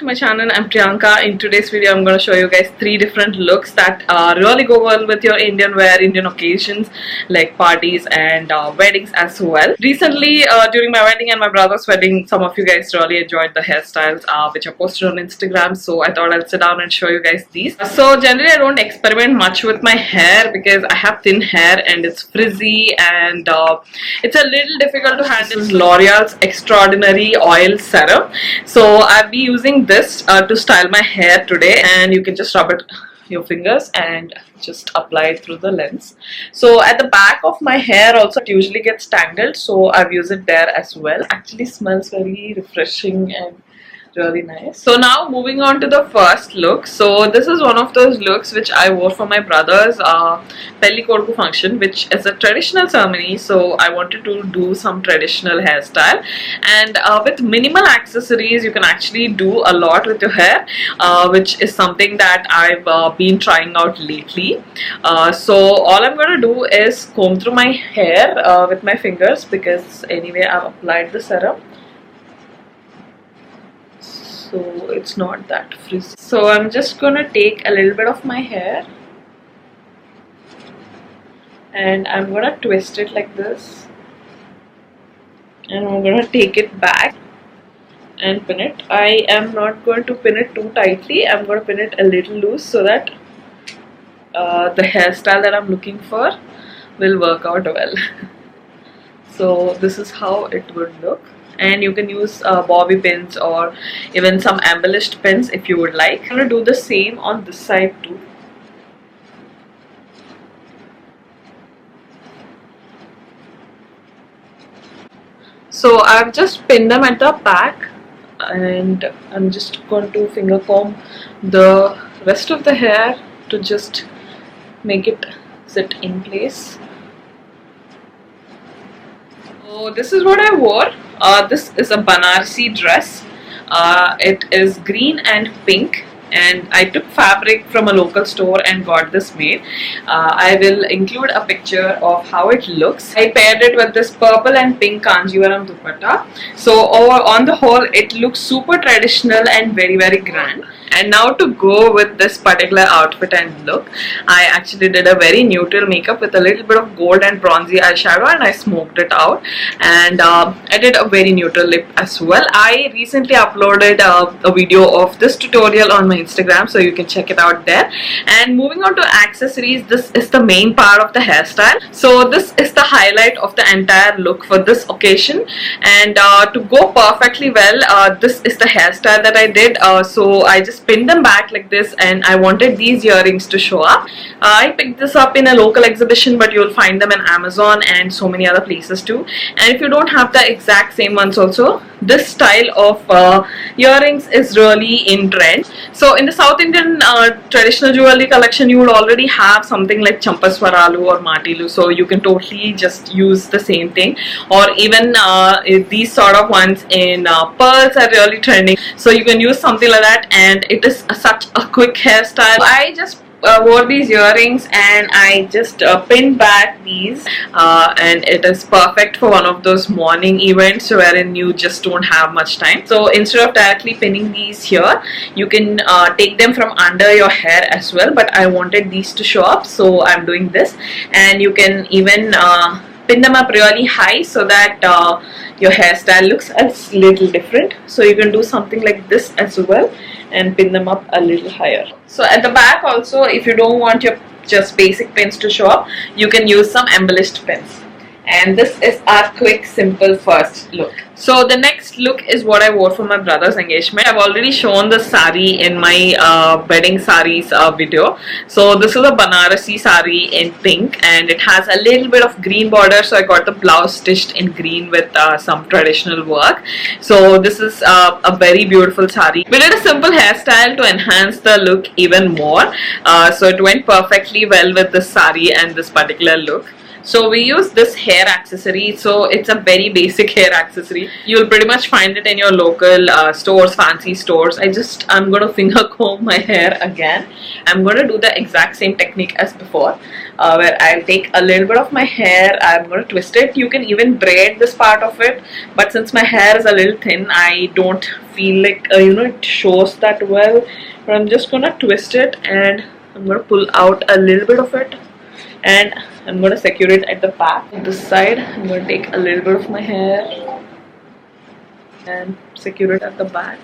to my channel. I'm Priyanka. In today's video, I'm going to show you guys 3 different looks that really go well with your Indian wear, Indian occasions like parties and weddings as well. Recently, during my wedding and my brother's wedding, some of you guys really enjoyed the hairstyles which I posted on Instagram. So I thought I'll sit down and show you guys these. So generally, I don't experiment much with my hair because I have thin hair and it's frizzy and it's a little difficult to handle. This is L'Oreal's Extraordinary Oil Serum. So I'll be using this to style my hair today, and you can just rub it your fingers and just apply it through the lens. So at the back of my hair also it usually gets tangled, so I've used it there as well. Actually smells very refreshing and really nice. So now moving on to the first look. So this is one of those looks which I wore for my brother's Pelli Kodku function, which is a traditional ceremony. So I wanted to do some traditional hairstyle, and with minimal accessories you can actually do a lot with your hair, which is something that I've been trying out lately. So all I'm going to do is comb through my hair with my fingers, because anyway I've applied the serum, so it's not that frizzy. So I'm just gonna take a little bit of my hair and I'm gonna twist it like this, and I'm gonna take it back and pin it. I am not going to pin it too tightly. I'm going to pin it a little loose so that the hairstyle that I'm looking for will work out well. So this is how it would look. And you can use bobby pins or even some embellished pins if you would like. I'm going to do the same on this side too. So I've just pinned them at the back, and I'm just going to finger comb the rest of the hair to just make it sit in place. So this is what I wore. This is a Banarasi dress. It is green and pink, and I took fabric from a local store and got this made. I will include a picture of how it looks. I paired it with this purple and pink Kanjivaram dupatta. So on the whole, it looks super traditional and very grand. And now to go with this particular outfit and look, I actually did a very neutral makeup with a little bit of gold and bronzy eyeshadow, and I smoked it out, and I did a very neutral lip as well. I recently uploaded a video of this tutorial on my Instagram, so you can check it out there. And moving on to accessories, this is the main part of the hairstyle. So this is the highlight of the entire look for this occasion, and to go perfectly well, this is the hairstyle that I did. So I just pinned them back like this, and I wanted these earrings to show up. I picked this up in a local exhibition, but you'll find them in Amazon and so many other places too. And if you don't have the exact same ones also, this style of earrings is really in trend. So in the South Indian traditional jewelry collection, you would already have something like champaswaralu or matilu, so you can totally just use the same thing. Or even these sort of ones in pearls are really trending, so you can use something like that, and it is such a quick hairstyle. I just wore these earrings and I just pinned back these, and it is perfect for one of those morning events wherein you just don't have much time. So instead of directly pinning these here, you can take them from under your hair as well, but I wanted these to show up, so I'm doing this. And you can even pin them up really high so that your hairstyle looks a little different. So you can do something like this as well and pin them up a little higher. So at the back also, if you don't want your just basic pins to show up, you can use some embellished pins. And this is our quick simple first look. So the next look is what I wore for my brother's engagement. I've already shown the saree in my wedding sarees video. So this is a Banarasi Saree in pink, and it has a little bit of green border, so I got the blouse stitched in green with some traditional work. So this is a very beautiful saree. We did a simple hairstyle to enhance the look even more, so it went perfectly well with this saree and this particular look. So we use this hair accessory. So it's a very basic hair accessory. You'll pretty much find it in your local stores, fancy stores. I'm gonna finger comb my hair again. I'm gonna do the exact same technique as before, where I'll take a little bit of my hair, I'm gonna twist it. You can even braid this part of it, but since my hair is a little thin, I don't feel like it shows that well. But I'm just gonna twist it, and I'm gonna pull out a little bit of it, and I'm gonna secure it at the back. On this side, I'm gonna take a little bit of my hair and secure it at the back.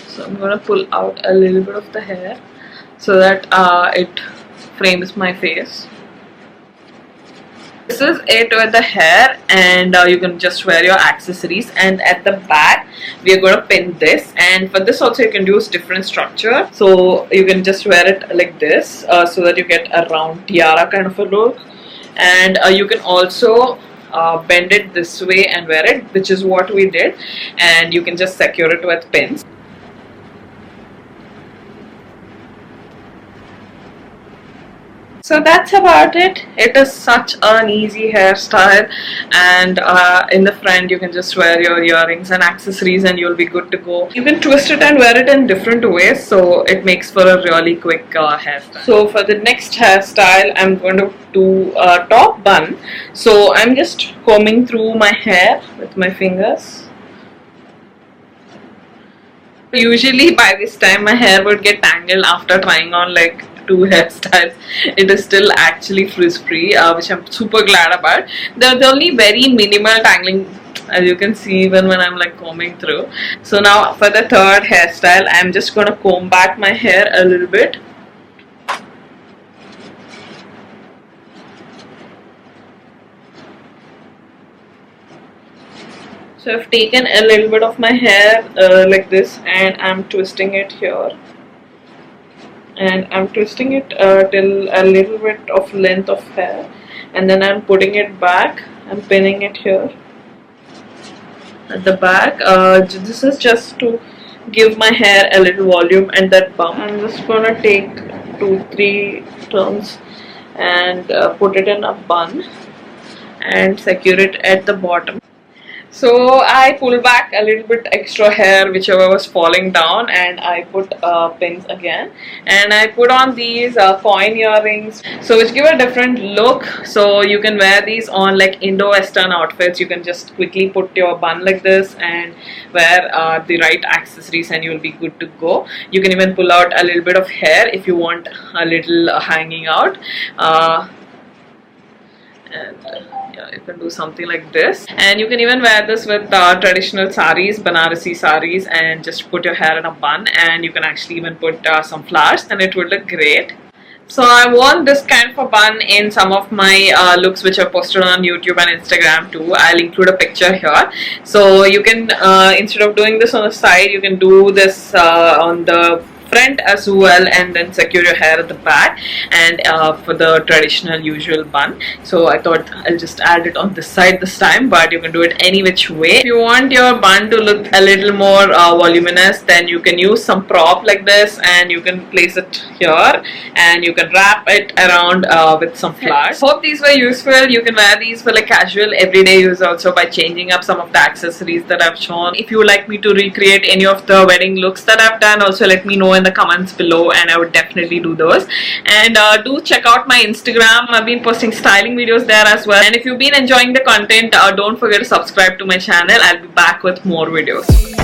So I'm gonna pull out a little bit of the hair so that it frames my face. This is it with the hair, and you can just wear your accessories. And at the back we are going to pin this, and for this also you can use different structure. So you can just wear it like this, so that you get a round tiara kind of a look. And you can also bend it this way and wear it, which is what we did. And you can just secure it with pins. So that's about it. It is such an easy hairstyle, and in the front you can just wear your earrings and accessories and you'll be good to go. You can twist it and wear it in different ways, so it makes for a really quick hairstyle. So for the next hairstyle, I'm going to do a top bun. So I'm just combing through my hair with my fingers. Usually by this time my hair would get tangled after trying on like 2 hairstyles. It is still actually frizz free, which I'm super glad about. There's only very minimal tangling, as you can see even when I'm like combing through. So now for the third hairstyle, I'm just gonna comb back my hair a little bit. So I've taken a little bit of my hair like this, and I'm twisting it here. And I'm twisting it till a little bit of length of hair, and then I'm putting it back and pinning it here at the back. This is just to give my hair a little volume and that bump. I'm just gonna take 2-3 turns and put it in a bun and secure it at the bottom. So I pull back a little bit extra hair whichever was falling down, and I put pins again, and I put on these coin earrings, so which give a different look. So you can wear these on like Indo-Western outfits. You can just quickly put your bun like this and wear the right accessories and you'll be good to go. You can even pull out a little bit of hair if you want a little hanging out. Yeah, you can do something like this, and you can even wear this with traditional sarees, Banarasi sarees, and just put your hair in a bun, and you can actually even put some flowers and it would look great. So I wore this kind of a bun in some of my looks which are posted on YouTube and Instagram too. I'll include a picture here. So you can, instead of doing this on the side, you can do this on the front as well, and then secure your hair at the back, and for the traditional usual bun. So I thought I'll just add it on this side this time, but you can do it any which way. If you want your bun to look a little more voluminous, then you can use some prop like this, and you can place it here, and you can wrap it around with some flowers. Hope these were useful. You can wear these for like casual everyday use also by changing up some of the accessories that I've shown. If you would like me to recreate any of the wedding looks that I've done, also let me know in the comments below, and I would definitely do those. And do check out my Instagram. I've been posting styling videos there as well, and if you've been enjoying the content, don't forget to subscribe to my channel. I'll be back with more videos.